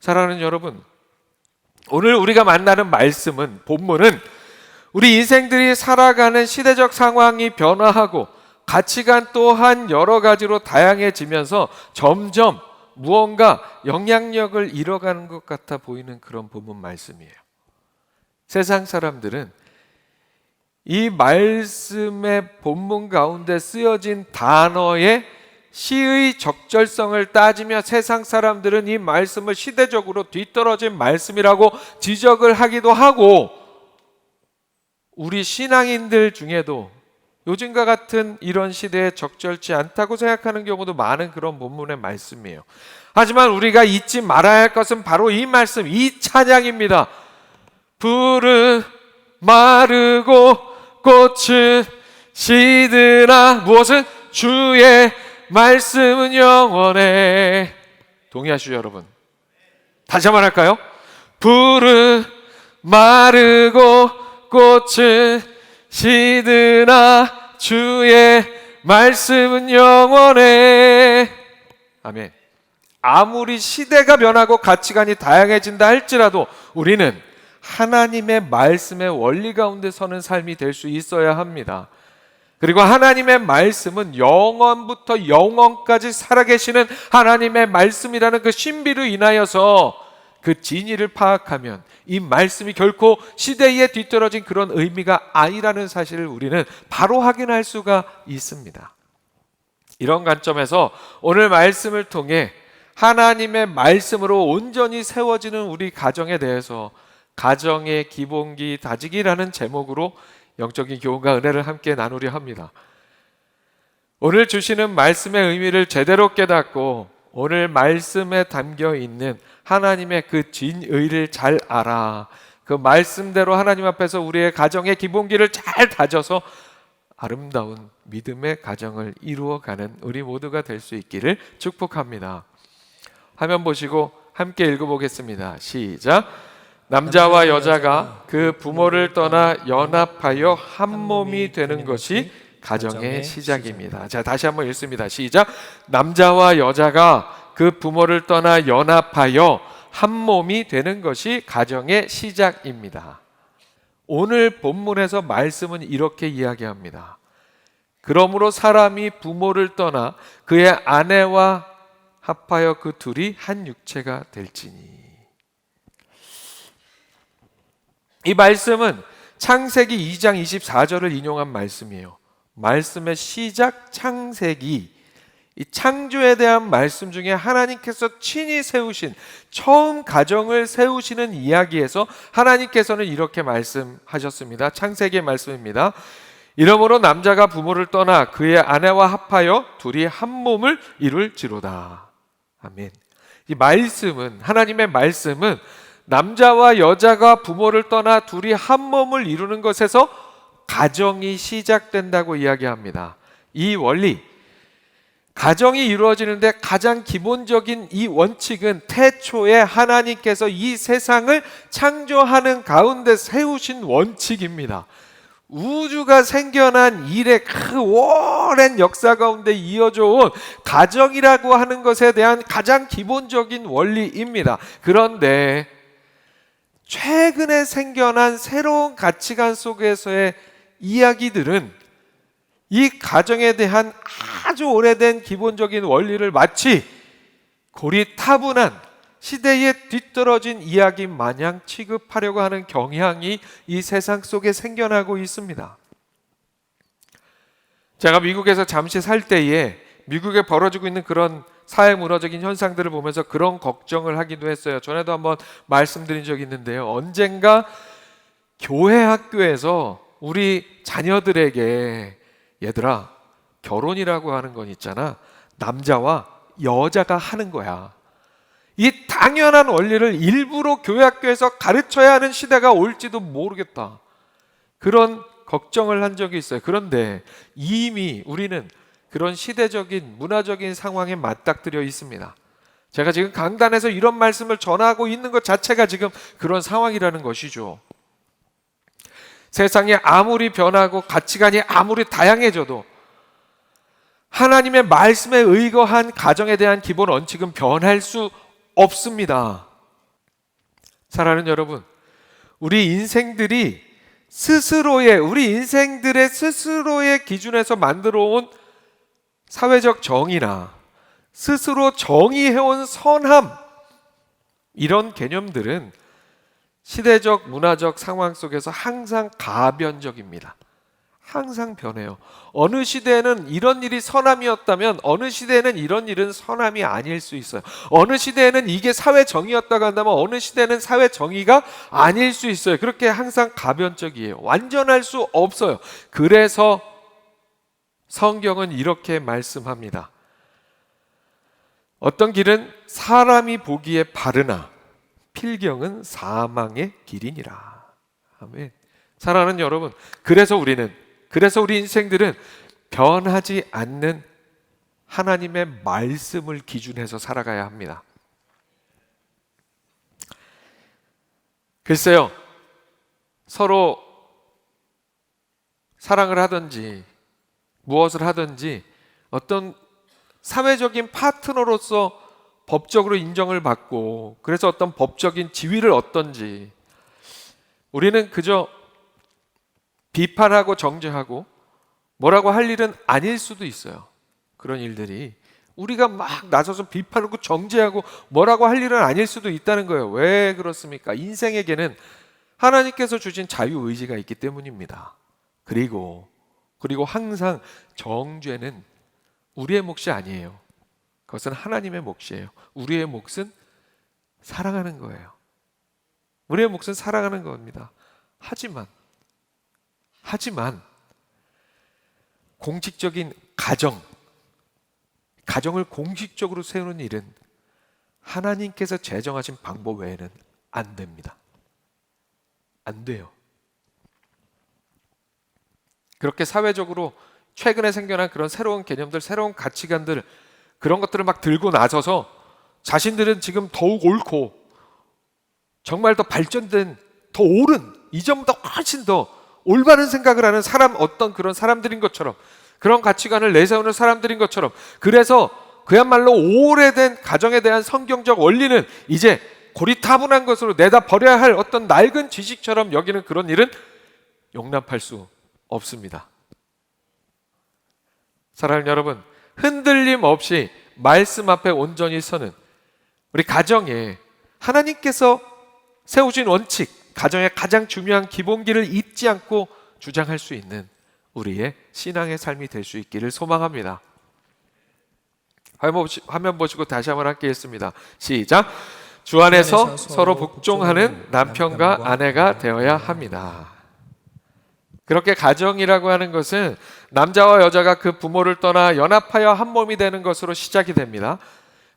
사랑하는 여러분, 오늘 우리가 만나는 말씀은, 본문은 우리 인생들이 살아가는 시대적 상황이 변화하고 가치관 또한 여러 가지로 다양해지면서 점점 무언가 영향력을 잃어가는 것 같아 보이는 그런 본문 말씀이에요. 세상 사람들은 이 말씀의 본문 가운데 쓰여진 단어의 시의 적절성을 따지며 세상 사람들은 이 말씀을 시대적으로 뒤떨어진 말씀이라고 지적을 하기도 하고, 우리 신앙인들 중에도 요즘과 같은 이런 시대에 적절치 않다고 생각하는 경우도 많은 그런 본문의 말씀이에요. 하지만 우리가 잊지 말아야 할 것은 바로 이 말씀, 이 찬양입니다. 푸른 마르고 꽃은 시드나 무엇은? 주의 말씀은 영원해. 동의하시죠 여러분? 다시 한번 할까요? 푸른 마르고 꽃은 시드나 주의 말씀은 영원해. 아멘. 아무리 시대가 변하고 가치관이 다양해진다 할지라도 우리는 하나님의 말씀의 원리 가운데 서는 삶이 될 수 있어야 합니다. 그리고 하나님의 말씀은 영원부터 영원까지 살아계시는 하나님의 말씀이라는 그 신비로 인하여서 그 진리를 파악하면 이 말씀이 결코 시대에 뒤떨어진 그런 의미가 아니라는 사실을 우리는 바로 확인할 수가 있습니다. 이런 관점에서 오늘 말씀을 통해 하나님의 말씀으로 온전히 세워지는 우리 가정에 대해서 가정의 기본기 다지기라는 제목으로 영적인 교훈과 은혜를 함께 나누려 합니다. 오늘 주시는 말씀의 의미를 제대로 깨닫고 오늘 말씀에 담겨 있는 하나님의 그 진의를 잘 알아 그 말씀대로 하나님 앞에서 우리의 가정의 기본기를 잘 다져서 아름다운 믿음의 가정을 이루어가는 우리 모두가 될 수 있기를 축복합니다. 화면 보시고 함께 읽어보겠습니다. 시작. 남자와 여자가 그 부모를 떠나 연합하여 한 몸이 되는 것이 가정의 시작입니다. 자, 다시 한번 읽습니다. 시작. 남자와 여자가 그 부모를 떠나 연합하여 한 몸이 되는 것이 가정의 시작입니다. 오늘 본문에서 말씀은 이렇게 이야기합니다. 그러므로 사람이 부모를 떠나 그의 아내와 합하여 그 둘이 한 육체가 될지니. 이 말씀은 창세기 2장 24절을 인용한 말씀이에요. 말씀의 시작 창세기, 이 창조에 대한 말씀 중에 하나님께서 친히 세우신 처음 가정을 세우시는 이야기에서 하나님께서는 이렇게 말씀하셨습니다. 창세기의 말씀입니다. 이러므로 남자가 부모를 떠나 그의 아내와 합하여 둘이 한 몸을 이룰지로다. 아멘. 이 말씀은, 하나님의 말씀은 남자와 여자가 부모를 떠나 둘이 한 몸을 이루는 것에서 가정이 시작된다고 이야기합니다. 이 원리, 가정이 이루어지는데 가장 기본적인 이 원칙은 태초에 하나님께서 이 세상을 창조하는 가운데 세우신 원칙입니다. 우주가 생겨난 이래 그 오랜 역사 가운데 이어져 온 가정이라고 하는 것에 대한 가장 기본적인 원리입니다. 그런데 최근에 생겨난 새로운 가치관 속에서의 이야기들은 이 가정에 대한 아주 오래된 기본적인 원리를 마치 고리타분한 시대에 뒤떨어진 이야기 마냥 취급하려고 하는 경향이 이 세상 속에 생겨나고 있습니다. 제가 미국에서 잠시 살 때에 미국에 벌어지고 있는 그런 사회 문화적인 현상들을 보면서 그런 걱정을 하기도 했어요. 전에도 한번 말씀드린 적이 있는데요. 언젠가 교회 학교에서 우리 자녀들에게 얘들아, 결혼이라고 하는 건 있잖아. 남자와 여자가 하는 거야. 이 당연한 원리를 일부러 교회 학교에서 가르쳐야 하는 시대가 올지도 모르겠다. 그런 걱정을 한 적이 있어요. 그런데 이미 우리는 그런 시대적인 문화적인 상황에 맞닥뜨려 있습니다. 제가 지금 강단에서 이런 말씀을 전하고 있는 것 자체가 지금 그런 상황이라는 것이죠. 세상이 아무리 변하고 가치관이 아무리 다양해져도 하나님의 말씀에 의거한 가정에 대한 기본 원칙은 변할 수 없습니다. 사랑하는 여러분, 우리 인생들의 스스로의 기준에서 만들어 온 사회적 정의나 스스로 정의해온 선함, 이런 개념들은 시대적 문화적 상황 속에서 항상 가변적입니다. 항상 변해요. 어느 시대에는 이런 일이 선함이었다면 어느 시대에는 이런 일은 선함이 아닐 수 있어요. 어느 시대에는 이게 사회 정의였다고 한다면 어느 시대에는 사회 정의가 아닐 수 있어요. 그렇게 항상 가변적이에요. 완전할 수 없어요. 그래서 성경은 이렇게 말씀합니다. 어떤 길은 사람이 보기에 바르나 필경은 사망의 길이니라. 아멘. 사랑하는 여러분, 그래서 우리 인생들은 변하지 않는 하나님의 말씀을 기준해서 살아가야 합니다. 글쎄요, 서로 사랑을 하든지 무엇을 하든지 어떤 사회적인 파트너로서 법적으로 인정을 받고 그래서 어떤 법적인 지위를 얻든지 우리는 그저 비판하고 정죄하고 뭐라고 할 일은 아닐 수도 있어요. 그런 일들이 우리가 막 나서서 비판하고 정죄하고 뭐라고 할 일은 아닐 수도 있다는 거예요. 왜 그렇습니까? 인생에게는 하나님께서 주신 자유의지가 있기 때문입니다. 그리고 항상 정죄는 우리의 몫이 아니에요. 그것은 하나님의 몫이에요. 우리의 몫은 사랑하는 거예요. 우리의 몫은 사랑하는 겁니다. 하지만 공식적인 가정을 공식적으로 세우는 일은 하나님께서 제정하신 방법 외에는 안 됩니다. 안 돼요. 그렇게 사회적으로 최근에 생겨난 그런 새로운 개념들, 새로운 가치관들, 그런 것들을 막 들고 나서서 자신들은 지금 더욱 옳고 정말 더 발전된, 더 옳은, 이전보다 훨씬 더 올바른 생각을 하는 어떤 그런 사람들인 것처럼, 그런 가치관을 내세우는 사람들인 것처럼, 그래서 그야말로 오래된 가정에 대한 성경적 원리는 이제 고리타분한 것으로 내다 버려야 할 어떤 낡은 지식처럼 여기는 그런 일은 용납할 수 없습니다. 사랑하는 여러분, 흔들림 없이 말씀 앞에 온전히 서는 우리 가정에 하나님께서 세우신 원칙, 가정의 가장 중요한 기본기를 잊지 않고 주장할 수 있는 우리의 신앙의 삶이 될 수 있기를 소망합니다. 화면 보시고 다시 한번 함께 읽습니다. 시작. 주 안에서 서로 복종하는 남편과 아내가 되어야 합니다. 그렇게 가정이라고 하는 것은 남자와 여자가 그 부모를 떠나 연합하여 한 몸이 되는 것으로 시작이 됩니다.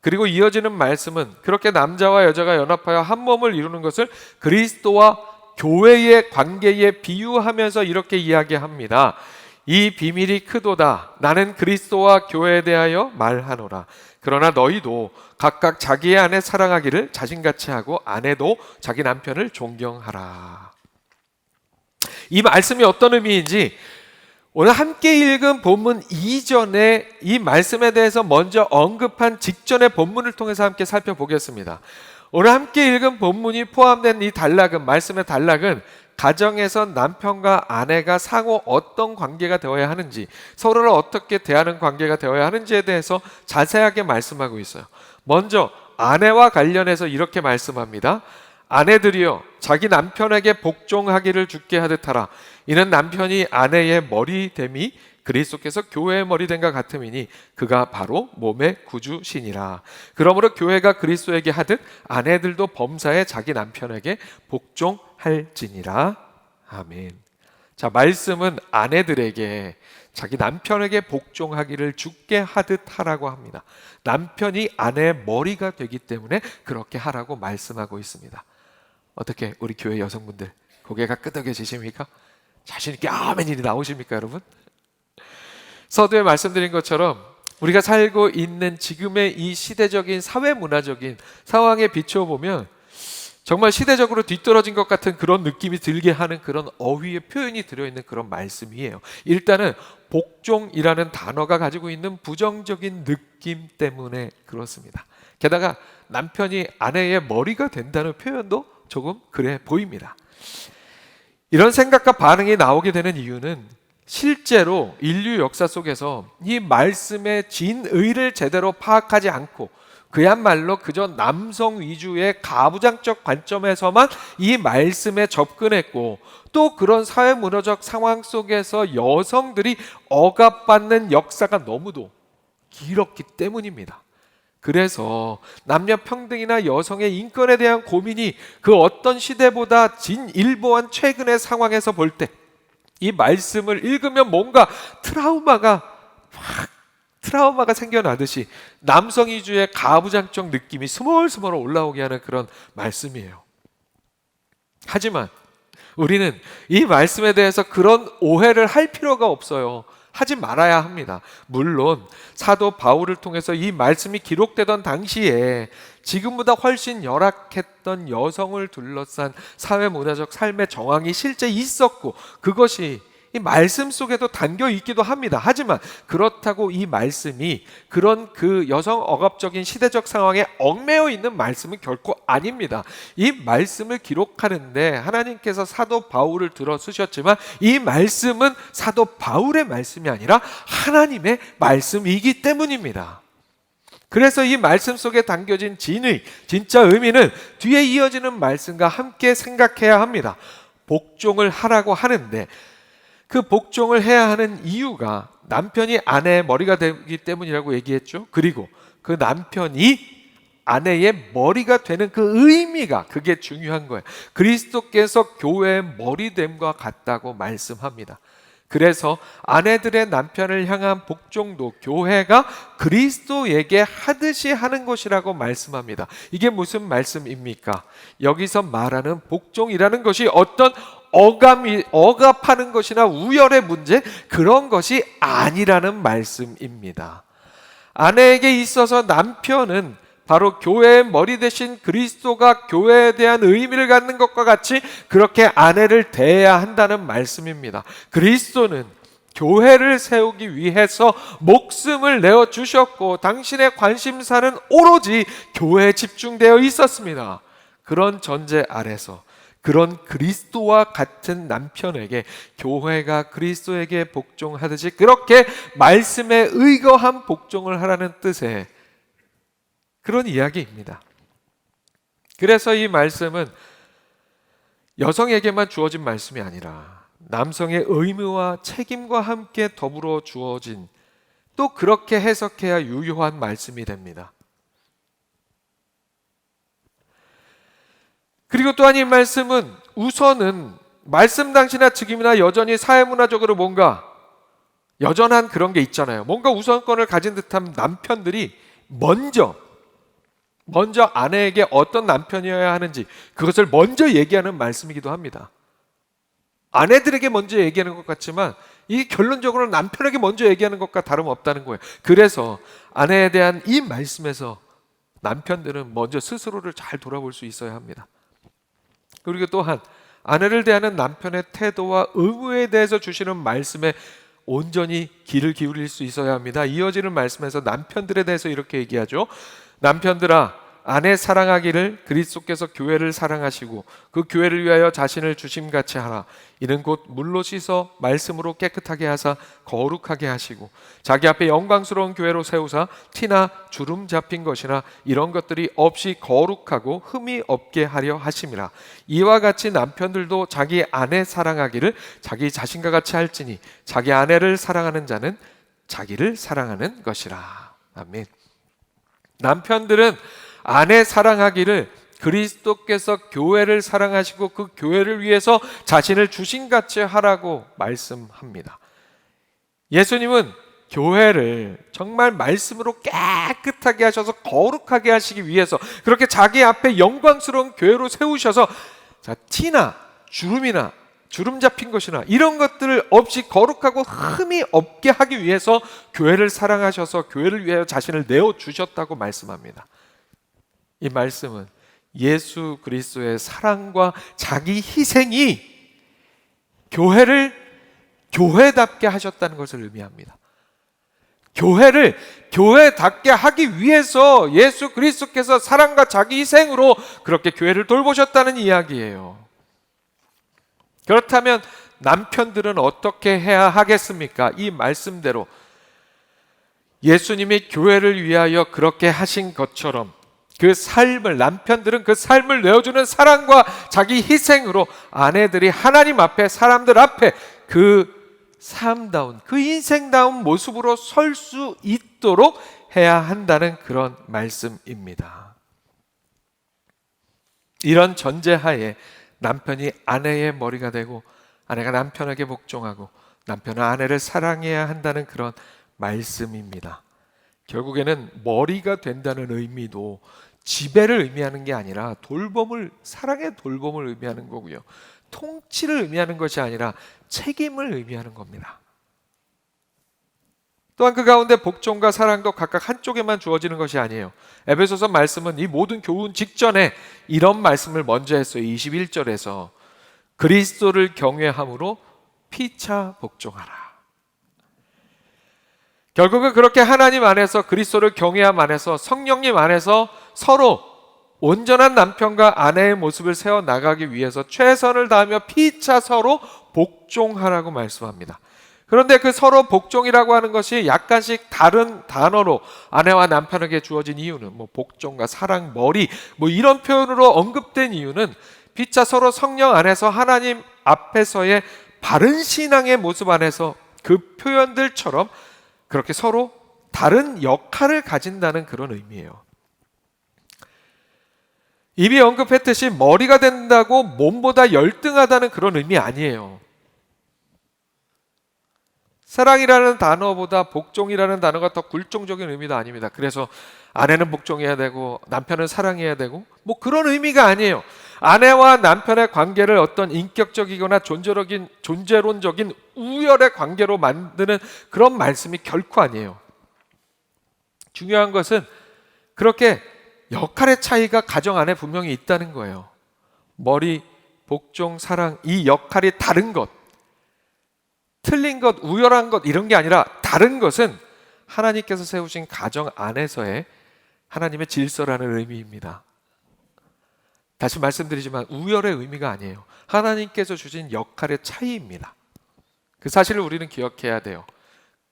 그리고 이어지는 말씀은 그렇게 남자와 여자가 연합하여 한 몸을 이루는 것을 그리스도와 교회의 관계에 비유하면서 이렇게 이야기합니다. 이 비밀이 크도다. 나는 그리스도와 교회에 대하여 말하노라. 그러나 너희도 각각 자기의 아내 사랑하기를 자신같이 하고 아내도 자기 남편을 존경하라. 이 말씀이 어떤 의미인지 오늘 함께 읽은 본문 이전에 이 말씀에 대해서 먼저 언급한 직전의 본문을 통해서 함께 살펴보겠습니다. 오늘 함께 읽은 본문이 포함된 이 단락은, 말씀의 단락은 가정에서 남편과 아내가 상호 어떤 관계가 되어야 하는지, 서로를 어떻게 대하는 관계가 되어야 하는지에 대해서 자세하게 말씀하고 있어요. 먼저 아내와 관련해서 이렇게 말씀합니다. 아내들이여 자기 남편에게 복종하기를 주께 하듯 하라. 이는 남편이 아내의 머리됨이 그리스도께서 교회의 머리됨과 같음이니 그가 바로 몸의 구주시니라. 그러므로 교회가 그리스도에게 하듯 아내들도 범사에 자기 남편에게 복종할지니라. 아멘. 자, 말씀은 아내들에게 자기 남편에게 복종하기를 주께 하듯 하라고 합니다. 남편이 아내의 머리가 되기 때문에 그렇게 하라고 말씀하고 있습니다. 어떻게 우리 교회 여성분들 고개가 끄덕여지십니까? 자신 있게 아멘이 나오십니까, 여러분? 서두에 말씀드린 것처럼 우리가 살고 있는 지금의 이 시대적인 사회 문화적인 상황에 비춰보면 정말 시대적으로 뒤떨어진 것 같은 그런 느낌이 들게 하는 그런 어휘의 표현이 들어있는 그런 말씀이에요. 일단은 복종이라는 단어가 가지고 있는 부정적인 느낌 때문에 그렇습니다. 게다가 남편이 아내의 머리가 된다는 표현도 조금 그래 보입니다. 이런 생각과 반응이 나오게 되는 이유는 실제로 인류 역사 속에서 이 말씀의 진의를 제대로 파악하지 않고 그야말로 그저 남성 위주의 가부장적 관점에서만 이 말씀에 접근했고, 또 그런 사회문화적 상황 속에서 여성들이 억압받는 역사가 너무도 길었기 때문입니다. 그래서 남녀 평등이나 여성의 인권에 대한 고민이 그 어떤 시대보다 진일보한 최근의 상황에서 볼 때 이 말씀을 읽으면 뭔가 트라우마가 생겨나듯이 남성 위주의 가부장적 느낌이 스멀스멀 올라오게 하는 그런 말씀이에요. 하지만 우리는 이 말씀에 대해서 그런 오해를 할 필요가 없어요. 하지 말아야 합니다. 물론 사도 바울을 통해서 이 말씀이 기록되던 당시에 지금보다 훨씬 열악했던 여성을 둘러싼 사회문화적 삶의 정황이 실제 있었고, 그것이 이 말씀 속에도 담겨 있기도 합니다. 하지만 그렇다고 이 말씀이 그런 그 여성 억압적인 시대적 상황에 얽매여 있는 말씀은 결코 아닙니다. 이 말씀을 기록하는데 하나님께서 사도 바울을 들어 쓰셨지만 이 말씀은 사도 바울의 말씀이 아니라 하나님의 말씀이기 때문입니다. 그래서 이 말씀 속에 담겨진 진의, 진짜 의미는 뒤에 이어지는 말씀과 함께 생각해야 합니다. 복종을 하라고 하는데 그 복종을 해야 하는 이유가 남편이 아내의 머리가 되기 때문이라고 얘기했죠. 그리고 그 남편이 아내의 머리가 되는 그 의미가, 그게 중요한 거예요. 그리스도께서 교회의 머리됨과 같다고 말씀합니다. 그래서 아내들의 남편을 향한 복종도 교회가 그리스도에게 하듯이 하는 것이라고 말씀합니다. 이게 무슨 말씀입니까? 여기서 말하는 복종이라는 것이 어떤 억압하는 것이나 우열의 문제, 그런 것이 아니라는 말씀입니다. 아내에게 있어서 남편은 바로 교회의 머리 대신 그리스도가 교회에 대한 의미를 갖는 것과 같이 그렇게 아내를 대해야 한다는 말씀입니다. 그리스도는 교회를 세우기 위해서 목숨을 내어주셨고 당신의 관심사는 오로지 교회에 집중되어 있었습니다. 그런 전제 아래서 그런 그리스도와 같은 남편에게 교회가 그리스도에게 복종하듯이 그렇게 말씀에 의거한 복종을 하라는 뜻의 그런 이야기입니다. 그래서 이 말씀은 여성에게만 주어진 말씀이 아니라 남성의 의무와 책임과 함께 더불어 주어진, 또 그렇게 해석해야 유효한 말씀이 됩니다. 그리고 또한 이 말씀은 우선은 말씀 당시나 지금이나 여전히 사회문화적으로 뭔가 여전한 그런 게 있잖아요. 뭔가 우선권을 가진 듯한 남편들이 먼저 아내에게 어떤 남편이어야 하는지 그것을 먼저 얘기하는 말씀이기도 합니다. 아내들에게 먼저 얘기하는 것 같지만 이 결론적으로 남편에게 먼저 얘기하는 것과 다름없다는 거예요. 그래서 아내에 대한 이 말씀에서 남편들은 먼저 스스로를 잘 돌아볼 수 있어야 합니다. 그리고 또한 아내를 대하는 남편의 태도와 의무에 대해서 주시는 말씀에 온전히 귀를 기울일 수 있어야 합니다. 이어지는 말씀에서 남편들에 대해서 이렇게 얘기하죠. 남편들아, 아내 사랑하기를 그리스도께서 교회를 사랑하시고 그 교회를 위하여 자신을 주심같이 하라. 이는 곧 물로 씻어 말씀으로 깨끗하게 하사 거룩하게 하시고 자기 앞에 영광스러운 교회로 세우사 티나 주름 잡힌 것이나 이런 것들이 없이 거룩하고 흠이 없게 하려 하심이라. 이와 같이 남편들도 자기 아내 사랑하기를 자기 자신과 같이 할지니 자기 아내를 사랑하는 자는 자기를 사랑하는 것이라. 아멘. 남편들은 아내 사랑하기를 그리스도께서 교회를 사랑하시고 그 교회를 위해서 자신을 주신같이 하라고 말씀합니다. 예수님은 교회를 정말 말씀으로 깨끗하게 하셔서 거룩하게 하시기 위해서 그렇게 자기 앞에 영광스러운 교회로 세우셔서 티나 주름이나 주름 잡힌 것이나 이런 것들을 없이 거룩하고 흠이 없게 하기 위해서 교회를 사랑하셔서 교회를 위하여 자신을 내어주셨다고 말씀합니다. 이 말씀은 예수 그리스도의 사랑과 자기 희생이 교회를 교회답게 하셨다는 것을 의미합니다. 교회를 교회답게 하기 위해서 예수 그리스도께서 사랑과 자기 희생으로 그렇게 교회를 돌보셨다는 이야기예요. 그렇다면 남편들은 어떻게 해야 하겠습니까? 이 말씀대로 예수님이 교회를 위하여 그렇게 하신 것처럼 그 삶을, 남편들은 그 삶을 내어주는 사랑과 자기 희생으로 아내들이 하나님 앞에, 사람들 앞에 그 삶다운, 그 인생다운 모습으로 설 수 있도록 해야 한다는 그런 말씀입니다. 이런 전제하에 남편이 아내의 머리가 되고 아내가 남편에게 복종하고 남편은 아내를 사랑해야 한다는 그런 말씀입니다. 결국에는 머리가 된다는 의미도 지배를 의미하는 게 아니라 돌봄을, 사랑의 돌봄을 의미하는 거고요. 통치를 의미하는 것이 아니라 책임을 의미하는 겁니다. 또한 그 가운데 복종과 사랑도 각각 한쪽에만 주어지는 것이 아니에요. 에베소서 말씀은 이 모든 교훈 직전에 이런 말씀을 먼저 했어요. 21절에서 그리스도를 경외함으로 피차 복종하라. 결국은 그렇게 하나님 안에서, 그리스도를 경외함 안에서, 성령님 안에서 서로 온전한 남편과 아내의 모습을 세워나가기 위해서 최선을 다하며 피차 서로 복종하라고 말씀합니다. 그런데 그 서로 복종이라고 하는 것이 약간씩 다른 단어로 아내와 남편에게 주어진 이유는 복종과 사랑, 머리 이런 표현으로 언급된 이유는 피차 서로 성령 안에서 하나님 앞에서의 바른 신앙의 모습 안에서 그 표현들처럼 그렇게 서로 다른 역할을 가진다는 그런 의미예요. 이미 언급했듯이 머리가 된다고 몸보다 열등하다는 그런 의미 아니에요. 사랑이라는 단어보다 복종이라는 단어가 더 굴종적인 의미도 아닙니다. 그래서 아내는 복종해야 되고 남편은 사랑해야 되고 그런 의미가 아니에요. 아내와 남편의 관계를 어떤 인격적이거나 존재론적인 우열의 관계로 만드는 그런 말씀이 결코 아니에요. 중요한 것은 그렇게 역할의 차이가 가정 안에 분명히 있다는 거예요. 머리, 복종, 사랑, 이 역할이 다른 것, 틀린 것, 우열한 것 이런 게 아니라 다른 것은 하나님께서 세우신 가정 안에서의 하나님의 질서라는 의미입니다. 다시 말씀드리지만 우열의 의미가 아니에요. 하나님께서 주신 역할의 차이입니다. 그 사실을 우리는 기억해야 돼요.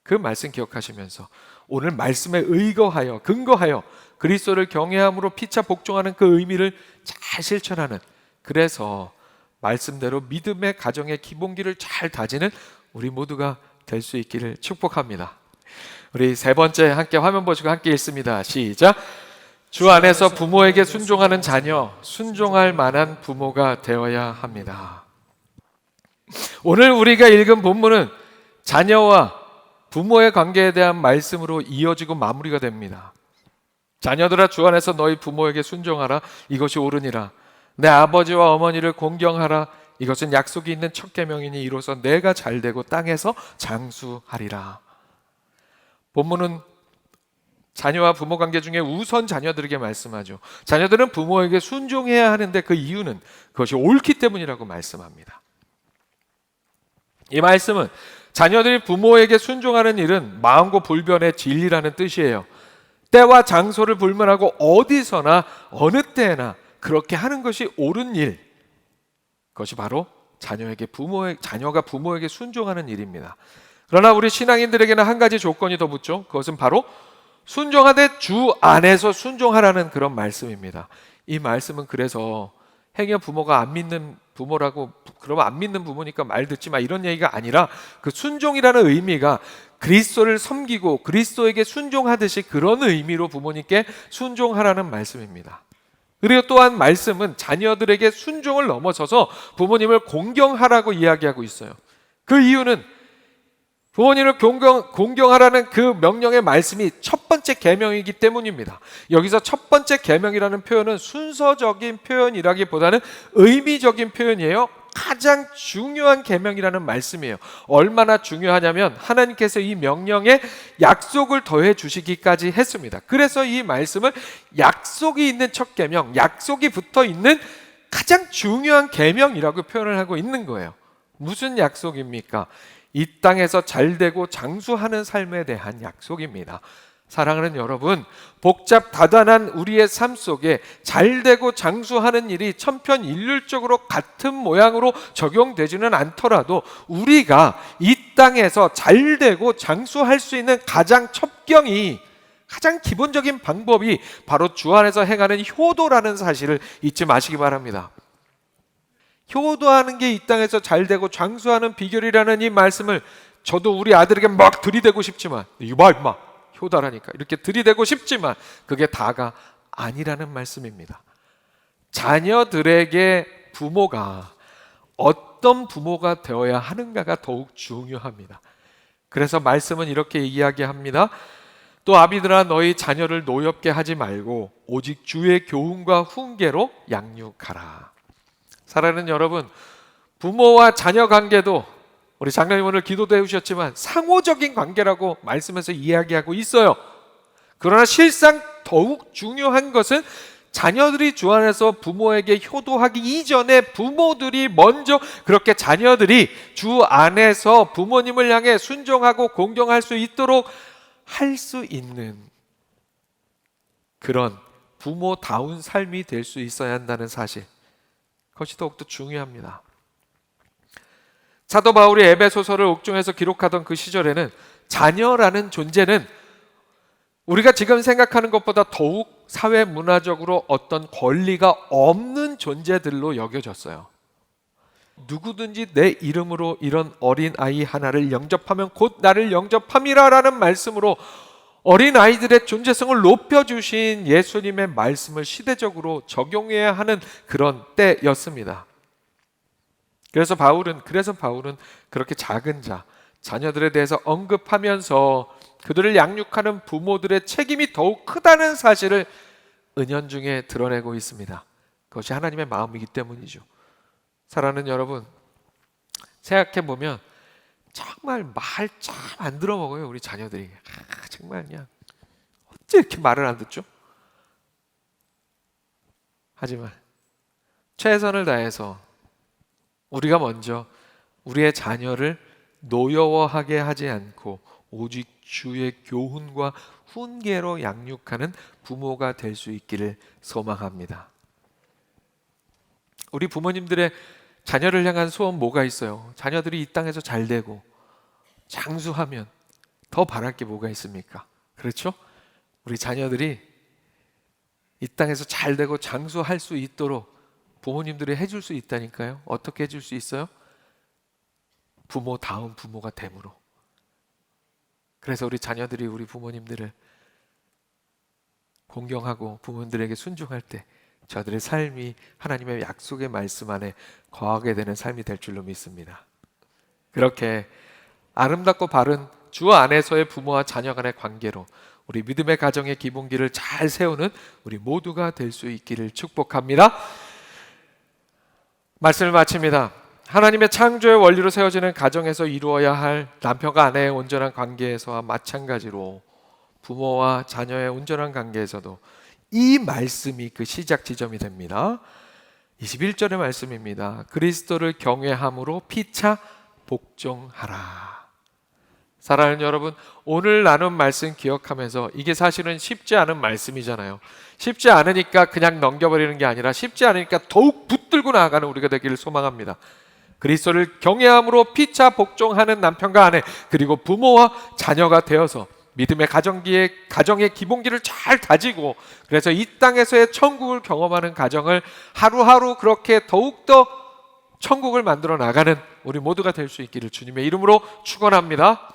그 말씀 기억하시면서 오늘 말씀에 의거하여, 근거하여 그리스도를 경외함으로 피차 복종하는 그 의미를 잘 실천하는, 그래서 말씀대로 믿음의 가정의 기본기를 잘 다지는 우리 모두가 될 수 있기를 축복합니다. 우리 세 번째 함께 화면 보시고 함께 읽습니다. 시작. 주 안에서 부모에게 순종하는 자녀, 순종할 만한 부모가 되어야 합니다. 오늘 우리가 읽은 본문은 자녀와 부모의 관계에 대한 말씀으로 이어지고 마무리가 됩니다. 자녀들아, 주 안에서 너희 부모에게 순종하라. 이것이 옳으니라. 내 아버지와 어머니를 공경하라. 이것은 약속이 있는 첫 계명이니 이로써 내가 잘되고 땅에서 장수하리라. 본문은 자녀와 부모 관계 중에 우선 자녀들에게 말씀하죠. 자녀들은 부모에게 순종해야 하는데 그 이유는 그것이 옳기 때문이라고 말씀합니다. 이 말씀은 자녀들이 부모에게 순종하는 일은 마음고 불변의 진리라는 뜻이에요. 때와 장소를 불문하고 어디서나 어느 때나 그렇게 하는 것이 옳은 일, 그것이 바로 자녀가 부모에게 순종하는 일입니다. 그러나 우리 신앙인들에게는 한 가지 조건이 더 붙죠. 그것은 바로 순종하되 주 안에서 순종하라는 그런 말씀입니다. 이 말씀은 그래서 행여 부모가 안 믿는 부모라고, 그러면 안 믿는 부모니까 말 듣지 마, 이런 얘기가 아니라 그 순종이라는 의미가 그리스도를 섬기고 그리스도에게 순종하듯이 그런 의미로 부모님께 순종하라는 말씀입니다. 그리고 또한 말씀은 자녀들에게 순종을 넘어서서 부모님을 공경하라고 이야기하고 있어요. 그 이유는 부모님을 공경하라는 그 명령의 말씀이 첫 번째 계명이기 때문입니다. 여기서 첫 번째 계명이라는 표현은 순서적인 표현이라기보다는 의미적인 표현이에요. 가장 중요한 계명이라는 말씀이에요. 얼마나 중요하냐면 하나님께서 이 명령에 약속을 더해 주시기까지 했습니다. 그래서 이 말씀을 약속이 있는 첫 계명, 약속이 붙어 있는 가장 중요한 계명이라고 표현을 하고 있는 거예요. 무슨 약속입니까? 이 땅에서 잘되고 장수하는 삶에 대한 약속입니다. 사랑하는 여러분, 복잡다단한 우리의 삶 속에 잘되고 장수하는 일이 천편일률적으로 같은 모양으로 적용되지는 않더라도 우리가 이 땅에서 잘되고 장수할 수 있는 가장 첩경이, 가장 기본적인 방법이 바로 주 안에서 행하는 효도라는 사실을 잊지 마시기 바랍니다. 효도하는 게 이 땅에서 잘되고 장수하는 비결이라는 이 말씀을 저도 우리 아들에게 막 들이대고 싶지만, 이봐 임마 효도하라니까 이렇게 들이대고 싶지만 그게 다가 아니라는 말씀입니다. 자녀들에게 부모가 어떤 부모가 되어야 하는가가 더욱 중요합니다. 그래서 말씀은 이렇게 이야기합니다. 또 아비들아, 너희 자녀를 노엽게 하지 말고 오직 주의 교훈과 훈계로 양육하라. 사랑하는 여러분, 부모와 자녀 관계도 우리 장로님 오늘 기도도 해주셨지만 상호적인 관계라고 말씀에서 이야기하고 있어요. 그러나 실상 더욱 중요한 것은 자녀들이 주 안에서 부모에게 효도하기 이전에 부모들이 먼저 그렇게 자녀들이 주 안에서 부모님을 향해 순종하고 공경할 수 있도록 할 수 있는 그런 부모다운 삶이 될 수 있어야 한다는 사실, 그것이 더욱더 중요합니다. 사도 바울이 에베소서를 옥중에서 기록하던 그 시절에는 자녀라는 존재는 우리가 지금 생각하는 것보다 더욱 사회 문화적으로 어떤 권리가 없는 존재들로 여겨졌어요. 누구든지 내 이름으로 이런 어린아이 하나를 영접하면 곧 나를 영접함이라 라는 말씀으로 어린아이들의 존재성을 높여주신 예수님의 말씀을 시대적으로 적용해야 하는 그런 때였습니다. 그래서 바울은 그렇게 작은 자녀들에 대해서 언급하면서 그들을 양육하는 부모들의 책임이 더욱 크다는 사실을 은연중에 드러내고 있습니다. 그것이 하나님의 마음이기 때문이죠. 사랑하는 여러분, 생각해보면 정말 말 참 안 들어먹어요, 우리 자녀들이. 정말 그냥 어째 이렇게 말을 안 듣죠? 하지만 최선을 다해서 우리가 먼저 우리의 자녀를 노여워하게 하지 않고 오직 주의 교훈과 훈계로 양육하는 부모가 될 수 있기를 소망합니다. 우리 부모님들의 자녀를 향한 소원 뭐가 있어요? 자녀들이 이 땅에서 잘 되고 장수하면 더 바랄 게 뭐가 있습니까? 그렇죠? 우리 자녀들이 이 땅에서 잘 되고 장수할 수 있도록 부모님들이 해줄 수 있다니까요. 어떻게 해줄 수 있어요? 부모다운 부모가 됨으로. 그래서 우리 자녀들이 우리 부모님들을 공경하고 부모님들에게 순종할 때 저들의 삶이 하나님의 약속의 말씀 안에 거하게 되는 삶이 될 줄로 믿습니다. 그렇게 아름답고 바른 주 안에서의 부모와 자녀 간의 관계로 우리 믿음의 가정의 기본기를 잘 세우는 우리 모두가 될 수 있기를 축복합니다. 말씀을 마칩니다. 하나님의 창조의 원리로 세워지는 가정에서 이루어야 할 남편과 아내의 온전한 관계에서와 마찬가지로 부모와 자녀의 온전한 관계에서도 이 말씀이 그 시작 지점이 됩니다. 21절의 말씀입니다. 그리스도를 경외함으로 피차 복종하라. 사랑하는 여러분, 오늘 나눈 말씀 기억하면서 이게 사실은 쉽지 않은 말씀이잖아요. 쉽지 않으니까 그냥 넘겨버리는 게 아니라 쉽지 않으니까 더욱 붙들고 나아가는 우리가 되기를 소망합니다. 그리스도를 경외함으로 피차 복종하는 남편과 아내, 그리고 부모와 자녀가 되어서 믿음의 가정의 기본기를 잘 다지고, 그래서 이 땅에서의 천국을 경험하는 가정을 하루하루 그렇게 더욱더 천국을 만들어 나가는 우리 모두가 될 수 있기를 주님의 이름으로 축원합니다.